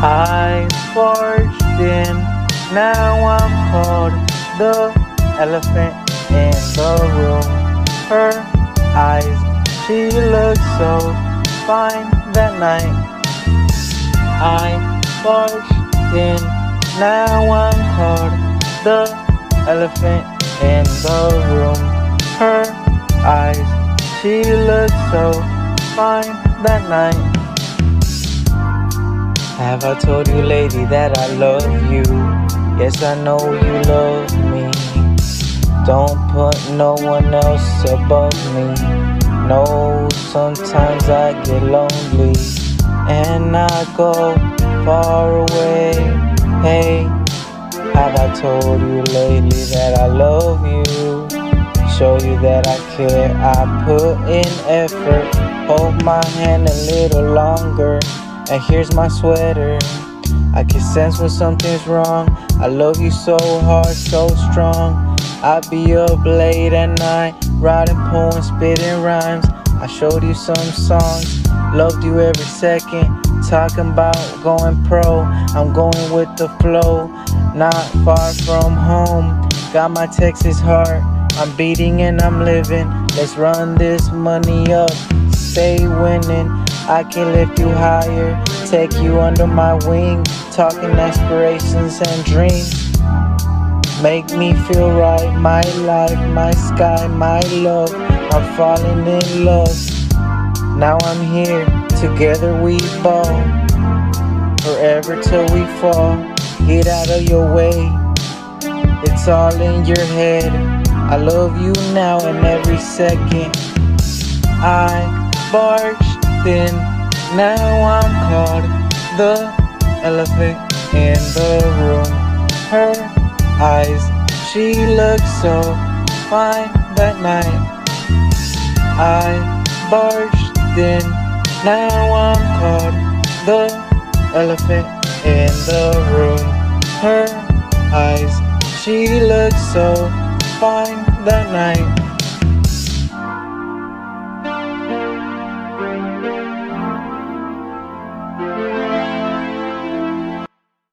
I barged in, now I'm called the elephant in the room. Her eyes, she looks so fine that night. I barged in, now I'm called the elephant in the room. Her eyes, she looks so fine that night. Have I told you lately that I love you? Yes, I know you love me. Don't put no one else above me. No, sometimes I get lonely and I go far away. Hey, have I told you lately that I love you? Show you that I care, I put in effort. Hold my hand a little longer. And here's my sweater. I can sense when something's wrong. I love you so hard, so strong. I be up late at night, writing poems, spitting rhymes. I showed you some songs, loved you every second. Talking about going pro, I'm going with the flow. Not far from home, got my Texas heart. I'm beating and I'm living. Let's run this money up, stay winning. I can lift you higher, take you under my wing. Talking aspirations and dreams. Make me feel right, my life, my sky, my love. I'm falling in love. Now I'm here, together we ball. Forever till we fall. Get out of your way, it's all in your head. I love you now and every second. I barged in, now I'm called the elephant in the room. Her eyes, she looks so fine that night. I barged in, now I'm called the elephant in the room. Her eyes, she looks so fine that night.